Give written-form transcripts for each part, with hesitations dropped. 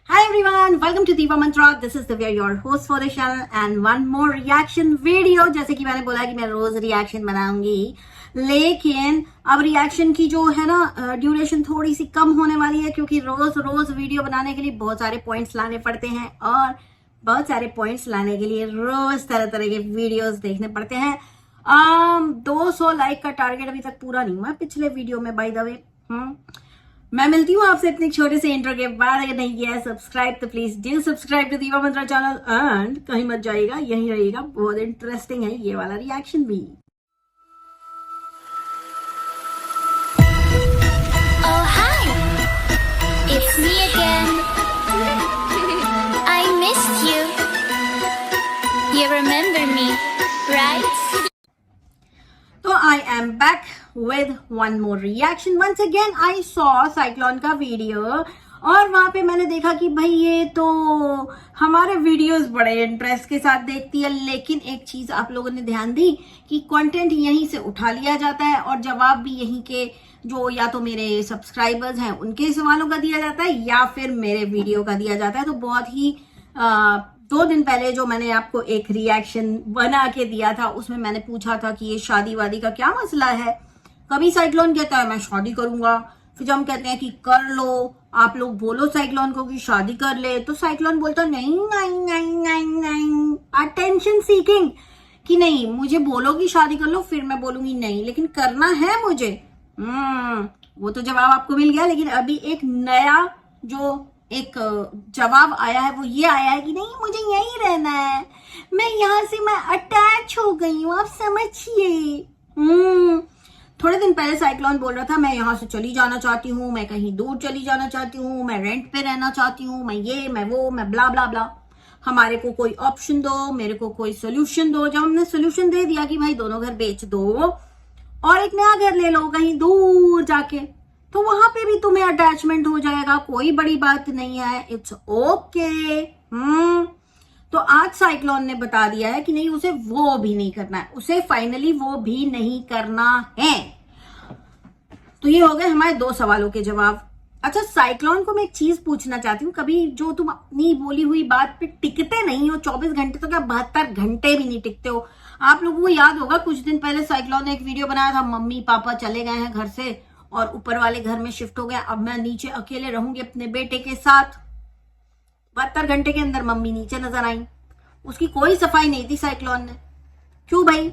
Hi everyone, welcome to Diva Mantra. This is Divya, your host for the channel, and one more reaction video. जैसे कि मैंने बोला कि मैं रोज reaction बनाऊंगी, लेकिन अब रिएक्शन की जो है ना ड्यूरेशन थोड़ी सी कम होने वाली है, क्योंकि रोज रोज वीडियो बनाने के लिए बहुत सारे पॉइंट्स लाने पड़ते हैं और बहुत सारे पॉइंट्स लाने के लिए रोज तरह तरह के वीडियोस देखने पड़ते हैं। 200 लाइक का टारगेट अभी तक पूरा नहीं हुआ पिछले वीडियो में, बाय द वे। मैं मिलती हूँ आपसे इतने छोटे से इंट्रो के बाद। अगर नहीं किया है सब्सक्राइब तो प्लीज डू सब्सक्राइब टू दीवा मंत्रा चैनल एंड कहीं मत जाइएगा, यहीं रहिएगा, बहुत इंटरेस्टिंग है ये वाला रिएक्शन भी। Oh hi, it's me again. I missed you. You remember me, right? तो I am back with one more reaction. Once again I saw cyclone का वीडियो और वहां पे मैंने देखा कि भाई ये तो हमारे वीडियोस बड़े इंटरेस्ट के साथ देखती है, लेकिन एक चीज आप लोगों ने ध्यान दी कि कंटेंट यहीं से उठा लिया जाता है और जवाब भी यहीं के जो या तो मेरे सब्सक्राइबर्स हैं उनके सवालों का दिया जाता है या फिर मेरे वीडियो का दिया जाता है। तो बहुत ही 2 दिन पहले जो मैंने आपको एक रिएक्शन बना के दिया था उसमें मैंने पूछा था कि ये शादी वादी का क्या मसला है। कभी साइक्लोन कहता है मैं शादी करूंगा, फिर जब हम कहते हैं कि कर लो, आप लोग बोलो साइक्लोन को कि शादी कर ले, तो साइक्लोन बोलता नहीं नहीं नहीं नहीं नहीं, अटेंशन सीकिंग कि नहीं मुझे बोलो कि शादी कर लो, फिर मैं बोलूंगी नहीं लेकिन करना है मुझे। वो तो जवाब आपको मिल गया, लेकिन अभी एक नया जो एक जवाब आया है वो ये आया है कि नहीं मुझे यहीं रहना है, मैं यहां से मैं अटैच हो गई हूँ, आप समझिए। थोड़े दिन पहले साइक्लोन बोल रहा था मैं यहाँ से चली जाना चाहती हूँ, मैं कहीं दूर चली जाना चाहती हूँ, मैं रेंट पे रहना चाहती हूँ, मैं ये मैं वो मैं ब्ला ब्ला ब्ला, हमारे को कोई ऑप्शन दो, मेरे को कोई सोल्यूशन दो। जब हमने सोल्यूशन दे दिया कि भाई दोनों घर बेच दो और एक नया घर ले लो कहीं दूर जाके, तो वहां पे भी तुम्हें अटैचमेंट हो जाएगा, कोई बड़ी बात नहीं है, इट्स ओके। तो आज साइक्लोन ने बता दिया है कि नहीं उसे वो भी नहीं करना है, उसे फाइनली वो भी नहीं करना है। तो ये हो गए हमारे 2 सवालों के जवाब। अच्छा, साइक्लोन को मैं एक चीज पूछना चाहती हूँ, कभी जो तुम अपनी बोली हुई बात पे टिकते नहीं हो 24 घंटे, तो क्या 72 घंटे भी नहीं टिकते हो? आप लोगों को याद होगा कुछ दिन पहले साइक्लोन ने एक वीडियो बनाया था, मम्मी पापा चले गए हैं घर से और ऊपर वाले घर में शिफ्ट हो गए, अब मैं नीचे अकेले रहूंगी अपने बेटे के साथ। 72 घंटे के अंदर मम्मी नीचे नजर आई, उसकी कोई सफाई नहीं थी साइक्लोन ने। क्यों भाई,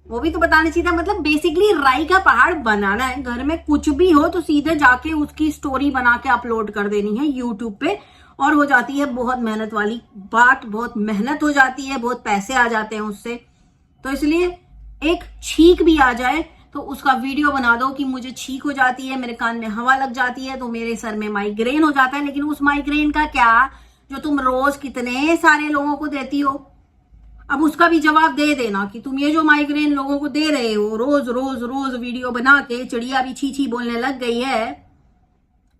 वो भी तो बताना चाहिए था। मतलब बेसिकली राई का पहाड़ बनाना है, घर में कुछ भी हो तो सीधे जाके उसकी स्टोरी बना के अपलोड कर देनी है यूट्यूब पे, और हो जाती है बहुत मेहनत वाली बात, बहुत मेहनत हो जाती है, बहुत पैसे आ जाते हैं उससे। तो इसलिए एक छींक भी आ जाए तो उसका वीडियो बना दो कि मुझे छींक हो जाती है, मेरे कान में हवा लग जाती है तो मेरे सर में माइग्रेन हो जाता है। लेकिन उस माइग्रेन का क्या जो तुम रोज कितने सारे लोगों को देती हो, अब उसका भी जवाब दे देना कि तुम ये जो माइग्रेन लोगों को दे रहे हो, रोज रोज रोज वीडियो बना के चिड़िया भी छी छी बोलने लग गई है,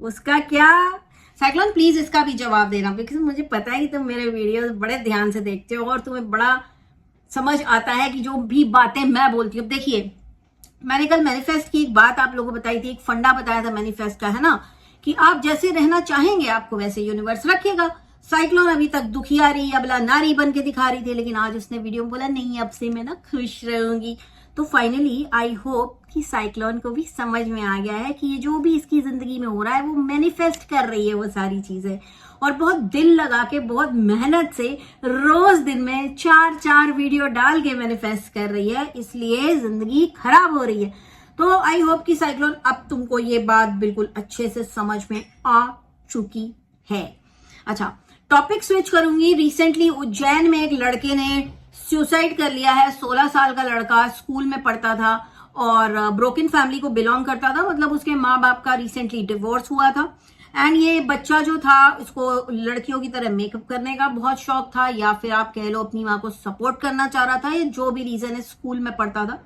उसका क्या? साइक्लोन प्लीज इसका भी जवाब देना, बिकॉज मुझे पता है कि तुम मेरे वीडियोस बड़े ध्यान से देखते हो और तुम्हें बड़ा समझ आता है कि जो भी बातें मैं बोलती हूँ। देखिए, मैंने कल मैनिफेस्ट की एक बात आप लोगों को बताई थी, एक फंडा बताया था मैनिफेस्ट का, है ना, कि आप जैसे रहना चाहेंगे आपको वैसे यूनिवर्स रखेगा। साइक्लोन अभी तक दुखियारी अबला नारी बन के दिखा रही थी, लेकिन आज उसने वीडियो में बोला नहीं अब से मैं ना खुश रहूंगी। तो फाइनली आई होप कि साइक्लोन को भी समझ में आ गया है कि ये जो भी इसकी जिंदगी में हो रहा है वो मैनिफेस्ट कर रही है वो सारी चीजें, और बहुत दिल लगा के बहुत मेहनत से रोज दिन में 4-4 वीडियो डाल के मैनिफेस्ट कर रही है, इसलिए जिंदगी खराब हो रही है। तो आई होप कि साइक्लोन अब तुमको ये बात बिल्कुल अच्छे से समझ में आ चुकी है। अच्छा, टॉपिक स्विच करूंगी। रिसेंटली उज्जैन में एक लड़के ने सुसाइड कर लिया है। 16 साल का लड़का, स्कूल में पढ़ता था और ब्रोकन फैमिली को बिलोंग करता था, मतलब उसके माँ बाप का रिसेंटली डिवोर्स हुआ था। एंड ये बच्चा जो था इसको लड़कियों की तरह मेकअप करने का बहुत शौक था, या फिर आप कह लो अपनी माँ को सपोर्ट करना चाह रहा था, या जो भी रीजन है, स्कूल में पढ़ता था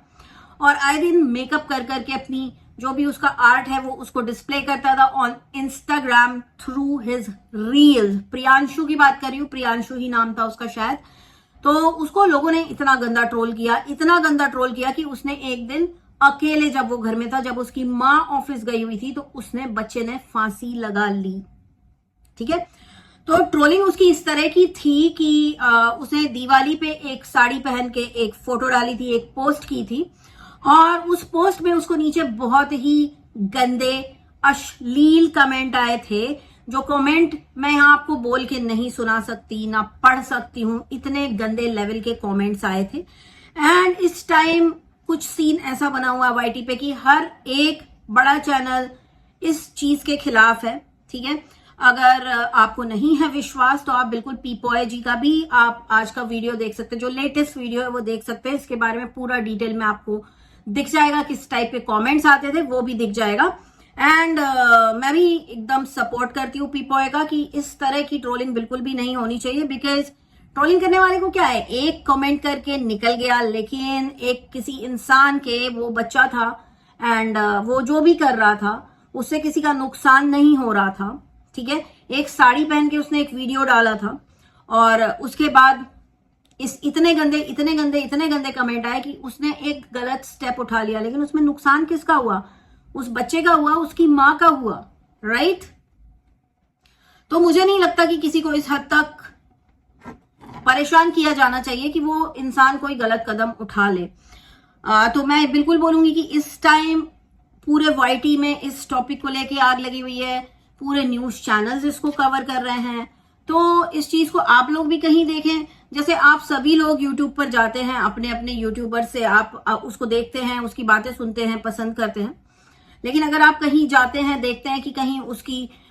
और आए दिन मेकअप कर करके अपनी जो भी उसका आर्ट है वो उसको डिस्प्ले करता था on Instagram through his reels. Priyanshu की बात कर रही हूँ, प्रियांशु ही नाम था उसका शायद। तो उसको लोगों ने इतना गंदा ट्रोल किया, इतना गंदा ट्रोल किया कि उसने एक दिन अकेले, जब वो घर में था, जब उसकी माँ ऑफिस गई हुई थी, तो उसने बच्चे ने फांसी लगा ली। ठीक है, तो ट्रोलिंग उसकी इस तरह की थी कि उसने दिवाली पे एक साड़ी पहन के एक फोटो डाली थी, एक पोस्ट की थी, और उस पोस्ट में उसको नीचे बहुत ही गंदे अश्लील कमेंट आए थे, जो कमेंट मैं यहाँ आपको बोल के नहीं सुना सकती, ना पढ़ सकती हूँ, इतने गंदे लेवल के कमेंट्स आए थे। एंड इस टाइम कुछ सीन ऐसा बना हुआ वाईटी पे कि हर एक बड़ा चैनल इस चीज के खिलाफ है, ठीक है। अगर आपको नहीं है विश्वास तो आप बिल्कुल पीपॉय जी का भी आप आज का वीडियो देख सकते हैं, जो लेटेस्ट वीडियो है वो देख सकते हैं। इसके बारे में पूरा डिटेल में आपको दिख जाएगा, किस टाइप के कमेंट्स आते थे वो भी दिख जाएगा। एंड मैं भी एकदम सपोर्ट करती हूँ पीपॉय का कि इस तरह की ट्रोलिंग बिल्कुल भी नहीं होनी चाहिए, बिकॉज ट्रोलिंग करने वाले को क्या है, एक कमेंट करके निकल गया, लेकिन एक किसी इंसान के, वो बच्चा था एंड वो जो भी कर रहा था उससे किसी का नुकसान नहीं हो रहा था, ठीक है। एक साड़ी पहन के उसने एक वीडियो डाला था और उसके बाद इस इतने गंदे कमेंट आए कि उसने एक गलत स्टेप उठा लिया, लेकिन उसमें नुकसान किसका हुआ, उस बच्चे का हुआ, उसकी मां का हुआ, राइट। तो मुझे नहीं लगता कि किसी को इस हद तक परेशान किया जाना चाहिए कि वो इंसान कोई गलत कदम उठा ले। तो मैं बिल्कुल बोलूंगी कि इस टाइम पूरे वाईटी में इस टॉपिक को लेके आग लगी हुई है, पूरे न्यूज चैनल्स इसको कवर कर रहे हैं। तो इस चीज को आप लोग भी कहीं देखें, जैसे आप सभी लोग यूट्यूब पर जाते हैं, अपने अपने यूट्यूबर से आप उसको देखते हैं, उसकी बातें सुनते हैं, पसंद करते हैं, लेकिन अगर आप कहीं जाते हैं, देखते हैं कि कहीं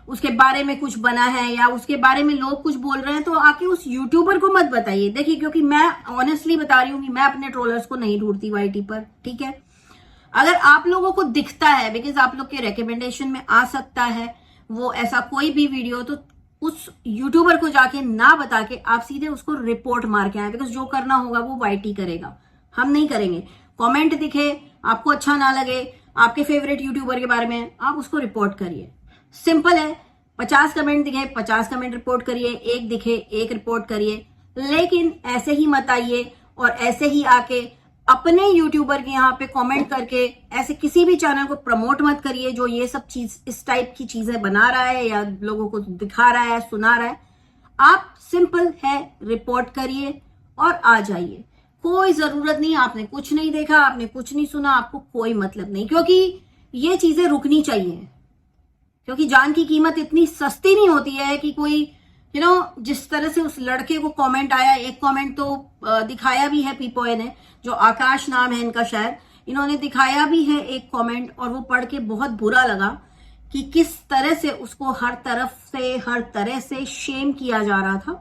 उसके बारे में कुछ बना है या उसके बारे में लोग कुछ बोल रहे हैं, तो आके उस यूट्यूबर को मत बताइए। देखिए, क्योंकि मैं ऑनेस्टली बता रही हूँ कि मैं अपने ट्रोलर्स को नहीं ढूंढती वाईटी पर, ठीक है। अगर आप लोगों को दिखता है, बिकॉज आप लोग के रिकमेंडेशन में आ सकता है वो ऐसा कोई भी वीडियो, तो उस यूट्यूबर को जाके ना बता के आप सीधे उसको रिपोर्ट मार के आए, बिकॉज जो करना होगा वो वाईटी करेगा, हम नहीं करेंगे। कमेंट दिखे, आपको अच्छा ना लगे आपके फेवरेट यूट्यूबर के बारे में, आप उसको रिपोर्ट करिए, सिंपल है। 50 कमेंट दिखे 50 कमेंट रिपोर्ट करिए, एक दिखे एक रिपोर्ट करिए, लेकिन ऐसे ही मत आइए और ऐसे ही आके अपने यूट्यूबर के यहाँ पे कमेंट करके ऐसे किसी भी चैनल को प्रमोट मत करिए जो ये सब चीज, इस टाइप की चीजें बना रहा है या लोगों को दिखा रहा है, सुना रहा है। आप सिंपल है रिपोर्ट करिए और आ जाइए, कोई जरूरत नहीं, आपने कुछ नहीं देखा, आपने कुछ नहीं सुना, आपको कोई मतलब नहीं, क्योंकि ये चीजें रुकनी चाहिए। क्योंकि जान की कीमत इतनी सस्ती नहीं होती है कि कोई जिस तरह से उस लड़के को कमेंट आया, एक कमेंट तो दिखाया भी है पीपॉय ने, जो आकाश नाम है इनका शायद, इन्होंने दिखाया भी है एक कमेंट, और वो पढ़ के बहुत बुरा लगा कि किस तरह से उसको हर तरह से शेम किया जा रहा था,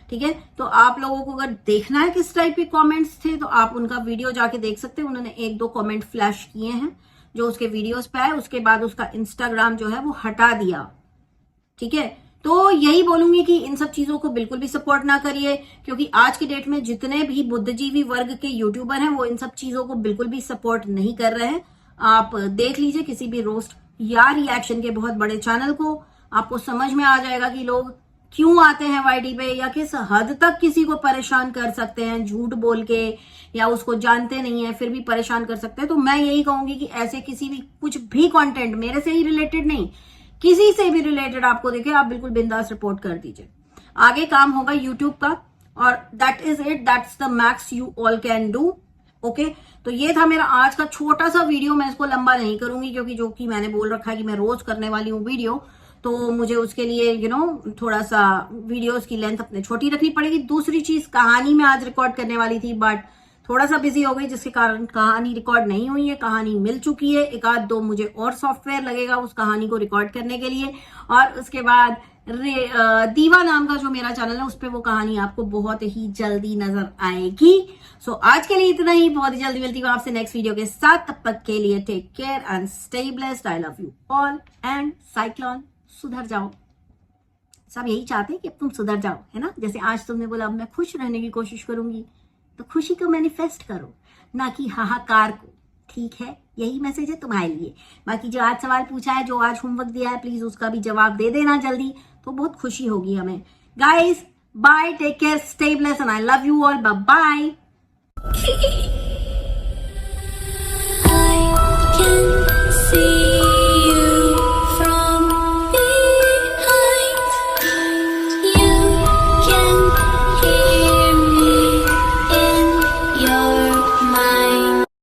ठीक है। तो आप लोगों को अगर देखना है किस टाइप के कमेंट्स थे तो आप उनका वीडियो जाके देख सकते हैं। उन्होंने 1-2 कमेंट फ्लैश किए हैं जो उसके वीडियोस पे आए, उसके बाद उसका इंस्टाग्राम जो है वो हटा दिया, ठीक है। तो यही बोलूंगी कि इन सब चीजों को बिल्कुल भी सपोर्ट ना करिए, क्योंकि आज की डेट में जितने भी बुद्धिजीवी वर्ग के यूट्यूबर हैं वो इन सब चीजों को बिल्कुल भी सपोर्ट नहीं कर रहे हैं। आप देख लीजिए किसी भी रोस्ट या रिएक्शन के बहुत बड़े चैनल को, आपको समझ में आ जाएगा कि लोग क्यों आते हैं वाईटी पे या किस हद तक किसी को परेशान कर सकते हैं झूठ बोल के, या उसको जानते नहीं है फिर भी परेशान कर सकते हैं। तो मैं यही कहूंगी कि ऐसे किसी भी कुछ भी कंटेंट, मेरे से ही रिलेटेड नहीं, किसी से भी रिलेटेड आपको देखे, आप बिल्कुल बिंदास रिपोर्ट कर दीजिए। आगे काम होगा यूट्यूब का, और that is it, that's the max you all can do. Okay, तो ये था मेरा आज का छोटा सा वीडियो। मैं इसको लंबा नहीं करूंगी क्योंकि जो कि मैंने बोल रखा है कि मैं रोज करने वाली हूँ वीडियो, तो मुझे उसके लिए थोड़ा सा वीडियोस की लेंथ अपने छोटी रखनी पड़ेगी। दूसरी चीज, कहानी में आज रिकॉर्ड करने वाली थी बट थोड़ा सा बिजी हो गई, जिसके कारण कहानी रिकॉर्ड नहीं हुई है। कहानी मिल चुकी है, 1-2 मुझे और सॉफ्टवेयर लगेगा उस कहानी को रिकॉर्ड करने के लिए, और उसके बाद दीवा नाम का जो मेरा चैनल है उस पर वो कहानी आपको बहुत ही जल्दी नजर आएगी। सो आज के लिए इतना ही, बहुत ही जल्दी मिलती हूँ आपसे नेक्स्ट वीडियो के साथ। तब तक के लिए take care and stay blessed. I love you all and cyclone सुधर जाओ। सब यही चाहते हैं कि अब तुम सुधर जाओ, है ना। जैसे आज तुमने बोला अब मैं खुश रहने की कोशिश करूंगी, तो खुशी को मैनिफेस्ट करो, ना कि हाहाकार को, ठीक है। यही मैसेज है तुम्हारे लिए। बाकी जो आज सवाल पूछा है, जो आज होमवर्क दिया है, प्लीज उसका भी जवाब दे देना जल्दी, तो बहुत खुशी होगी हमें। Guys bye, take care, stay blessed and I love you all, bye I can see